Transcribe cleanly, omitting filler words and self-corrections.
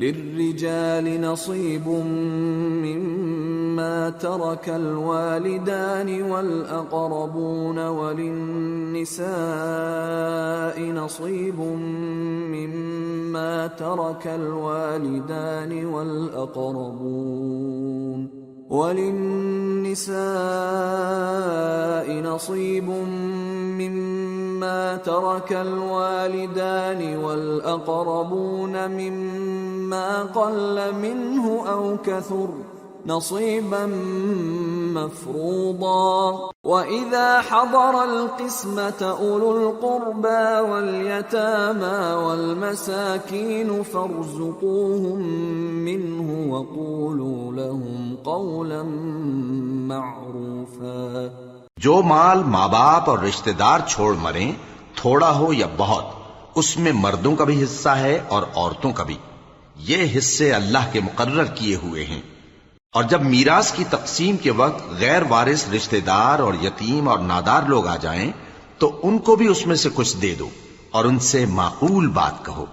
लिर्रिजालि नसीबुम मिम्मा तरकल वालिदानि वल अक़रबून वलिन्निसाइ नसीबुम मिम्मा तरकल वालिदानि वल अक़रबून وللنساء نصيب مما ترك الوالدان والأقربون مما قل منه أو كثر نصيبا مفروضا وإذا حضر القسمة أولو القربى واليتامى والمساكين فارزقوهم منه وقولوا لهم قولا معروفا। जो माल माँ बाप और रिश्तेदार छोड़ मरें, थोड़ा हो या बहुत, उसमें मर्दों का भी हिस्सा है और औरतों का भी। ये हिस्से अल्लाह के मुकर्रर किए हुए हैं। और जब मीरास की तकसीम के वक्त गैर वारिस रिश्तेदार और यतीम और नादार लोग आ जाएं, तो उनको भी उसमें से कुछ दे दो और उनसे माकूल बात कहो।